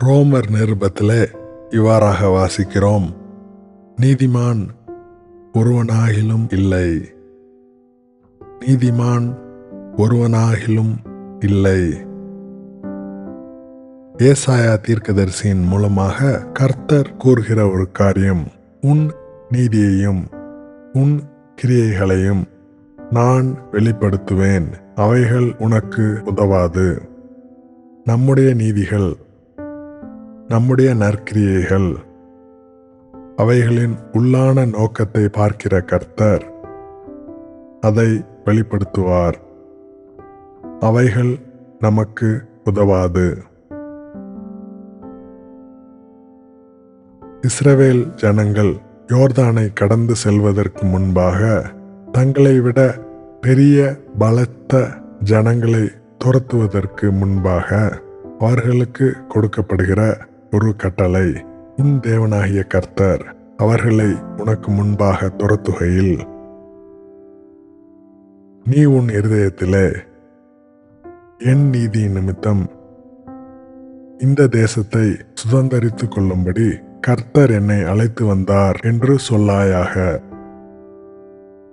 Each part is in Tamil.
ரோமர் நிருபத்திலே இவ்வாறாக வாசிக்கிறோம், நீதிமான் ஒருவனாகிலும் இல்லை, நீதிமான் ஒருவனாகிலும் இல்லை. ஏசாயா தீர்க்கதரிசியின் மூலமாக கர்த்தர் கூறுகிற ஒரு காரியம், உன் நீதியையும் உன் கிரியைகளையும் நான் வெளிப்படுத்துவேன், அவைகள் உனக்கு உதவாது. நம்முடைய நீதிகள், நம்முடைய நற்கிரியைகள், அவைகளின் உள்ளான நோக்கத்தை பார்க்கிற கர்த்தர் அதை வெளிப்படுத்துவார். அவைகள் நமக்கு உதவாது. இஸ்ரவேல் ஜனங்கள் யோர்தானை கடந்து செல்வதற்கு முன்பாக தங்களை விட பெரிய பலத்த ஜனங்களை துரத்துவதற்கு முன்பாக அவர்களுக்கு கொடுக்கப்படுகிற ஒரு கட்டளை, உன் தேவனாகிய கர்த்தர் அவர்களை உனக்கு முன்பாக துரத்துகையில் நீ உன் இருதயத்திலே என் நீதி நிமித்தம் இந்த தேசத்தை சுதந்தரித்துக் கொள்ளும்படி கர்த்தர் என்னை அழைத்து வந்தார் என்று சொல்லாயாக.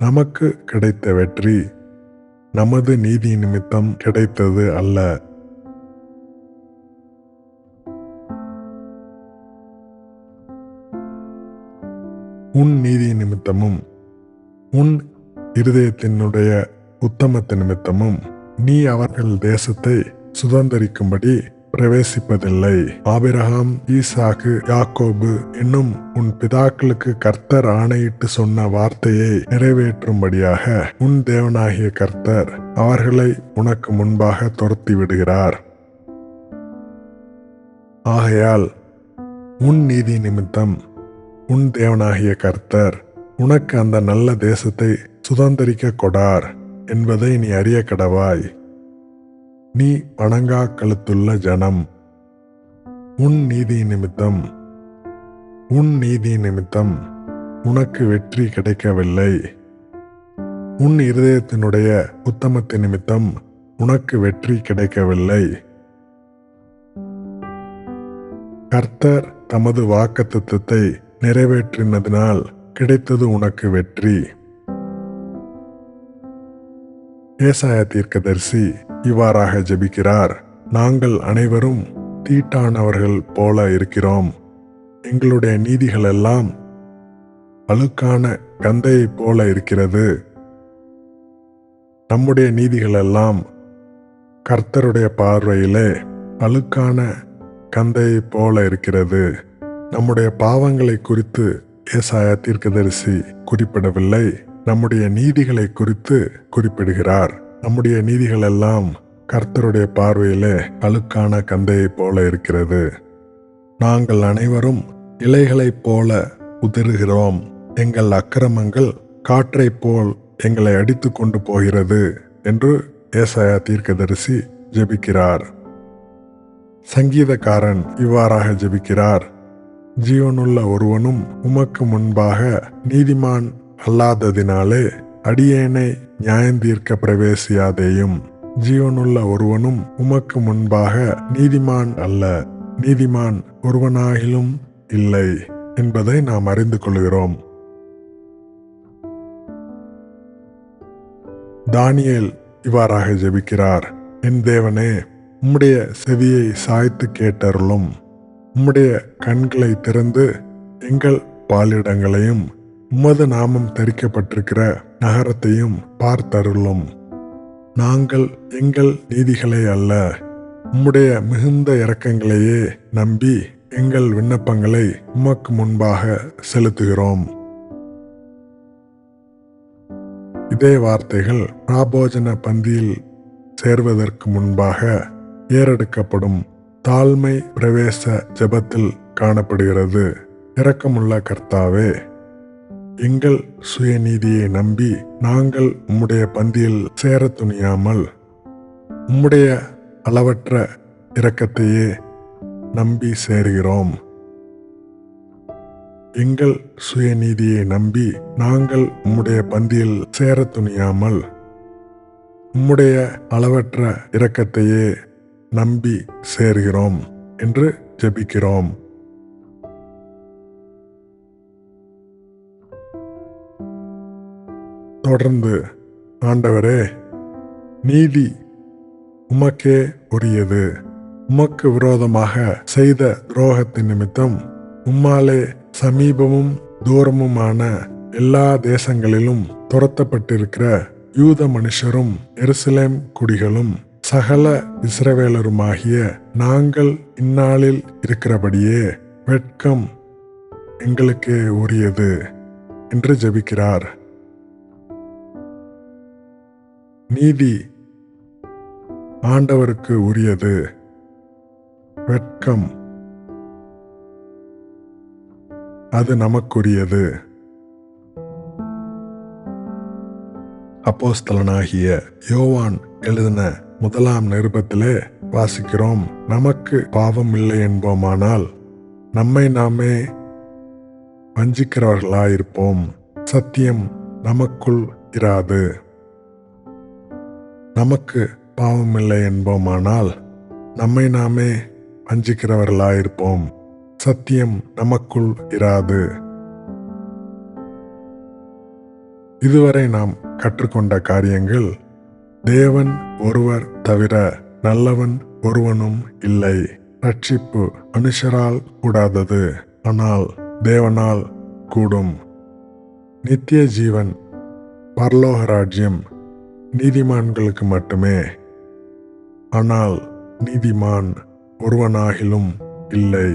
நமக்கு கிடைத்த வெற்றி நமது நீதி நிமித்தம் கிடைத்தது அல்ல. உன் நீதி நிமித்தமும் உன் இருதயத்தினுடைய உத்தமத்து நிமித்தமும் நீ அவர்கள் தேசத்தை சுதந்தரிக்கும்படி பிரவேசிப்பதில்லை. ஆபிரகாம், ஈசாக்கு, யாக்கோபு என்னும் உன் பிதாக்களுக்கு கர்த்தர் ஆணையிட்டு சொன்ன வார்த்தையை நிறைவேற்றும்படியாக உன் தேவனாகிய கர்த்தர் அவர்களை உனக்கு முன்பாக துரத்தி விடுகிறார். ஆகையால் உன் நீதி நிமித்தம் உன் தேவனாகிய கர்த்தர் உனக்கு அந்த நல்ல தேசத்தை சுதந்தரிக்க கொடார் என்பதை நீ அறிய கடவாய். நீ வணங்கா கழுத்துள்ள ஜனம், உன் நீதி நிமித்தம் உனக்கு வெற்றி கிடைக்கவில்லை. உன் இருதயத்தினுடைய உத்தமத்து நிமித்தம் உனக்கு வெற்றி கிடைக்கவில்லை. கர்த்தர் தமது வாக்குத்தத்தத்தை நிறைவேற்றினதினால் கிடைத்தது உனக்கு வெற்றி. ஏசாயா தீர்க்கதரிசி இவ்வாறாக ஜெபிக்கிறார், நாங்கள் அனைவரும் தீட்டானவர்கள் போல இருக்கிறோம். எங்களுடைய நீதிகள் எல்லாம் அழுக்கான கந்தையைப் போல இருக்கிறது. நம்முடைய நீதிகள் எல்லாம் கர்த்தருடைய பார்வையிலே அழுக்கான கந்தையைப் போல இருக்கிறது. நம்முடைய பாவங்களை குறித்து ஏசாயா தீர்க்கதரிசி குறிப்பிடவில்லை, நம்முடைய நீதிகளை குறித்து குறிப்பிடுகிறார். நம்முடைய நீதிகள் எல்லாம் கர்த்தருடைய பார்வையிலே அழுக்கான கந்தையைப் போல இருக்கிறது. நாங்கள் அனைவரும் இலைகளைப் போல உதிர்கிறோம். எங்கள் அக்கிரமங்கள் காற்றைப் போல் எங்களை அடித்து கொண்டு போகிறது என்று ஏசாயா தீர்க்கதரிசி ஜெபிக்கிறார். சங்கீதக்காரன் இவ்வாறாக ஜெபிக்கிறார், ஜீவனுள்ள ஒருவனும் உமக்கு முன்பாக நீதிமான் அல்லாததினாலே அடியேனை நியாயந்தீர்க்க பிரவேசியாதேயும். ஜீவனுள்ள ஒருவனும் உமக்கு முன்பாக நீதிமான் அல்ல, நீதிமான் ஒருவனாகிலும் இல்லை என்பதை நாம் அறிந்து கொள்கிறோம். தானியேல் இவ்வாறாக ஜெபிக்கிறார், என் தேவனே, உம்முடைய செவியை சாய்த்து கேட்டருளும். உம்முடைய கண்களை திறந்து எங்கள் பாலிடங்களையும் உமது நாமம் தரிக்கப்பட்டிருக்கிற நகரத்தையும் பார்த்தருளும். நாங்கள் எங்கள் நீதிகளை அல்ல, உம்முடைய மிகுந்த இரக்கங்களையே நம்பி எங்கள் விண்ணப்பங்களை உமக்கு முன்பாக செலுத்துகிறோம். இதே வார்த்தைகள் ராபோஜன பந்தியில் சேர்வதற்கு முன்பாக ஏறெடுக்கப்படும் தாழ்மை பிரவேச ஜெபத்தில் காணப்படுகிறது. இரக்கமுள்ள கர்த்தாவே, எங்கள் சுயநீதியை நம்பி நாங்கள் உம்முடைய பந்தியில் சேர துணியாமல் உம்முடைய அளவற்ற இரக்கத்தையே நம்பி சேர்கிறோம். எங்கள் சுயநீதியை நம்பி நாங்கள் உம்முடைய பந்தியில் சேர துணியாமல் உம்முடைய அளவற்ற இரக்கத்தையே நம்பி சேர்கிறோம் என்று ஜெபிக்கிறோம். தொடர்ந்து, ஆண்டவரே, நீதி உமக்கே உரியது. உமக்கு விரோதமாக செய்த துரோகத்தின் நிமித்தம் உம்மாலே சமீபமும் தூரமுமான எல்லா தேசங்களிலும் துரத்தப்பட்டிருக்கிற யூத மனுஷரும் எருசலேம் குடிகளும் சகல இஸ்ரவேலருமாகிய நாங்கள் இந்நாளில் இருக்கிறபடியே வெட்கம் எங்களுக்கே உரியது என்று ஜெபிக்கிறார். நீதி ஆண்டவருக்கு உரியது. வெட்கம் அது நமக்குரியது. அப்போஸ்தலனாகிய யோவான் எழுதின 1 நிருபத்திலே வாசிக்கிறோம், நமக்கு பாவம் இல்லை என்போமானால் நம்மை நாமே வஞ்சிக்கிறவர்களாயிருப்போம், சத்தியம் நமக்குள் இராது. நமக்கு பாவமில்லை என்போமானால் நம்மை நாமே வஞ்சிக்கிறவர்களாயிருப்போம், சத்தியம் நமக்குள் இராது. இதுவரை நாம் கற்றுக்கொண்ட காரியங்கள், தேவன் ஒருவர் தவிர நல்லவன் ஒருவனும் இல்லை. ரட்சிப்பு மனுஷரால் கூடாதது, ஆனால் தேவனால் கூடும். நித்திய ஜீவன், பரலோக ராஜ்யம் நீதிமான்களுக்கு மட்டுமே, ஆனால் நீதிமான் ஒருவனாகிலும் இல்லை.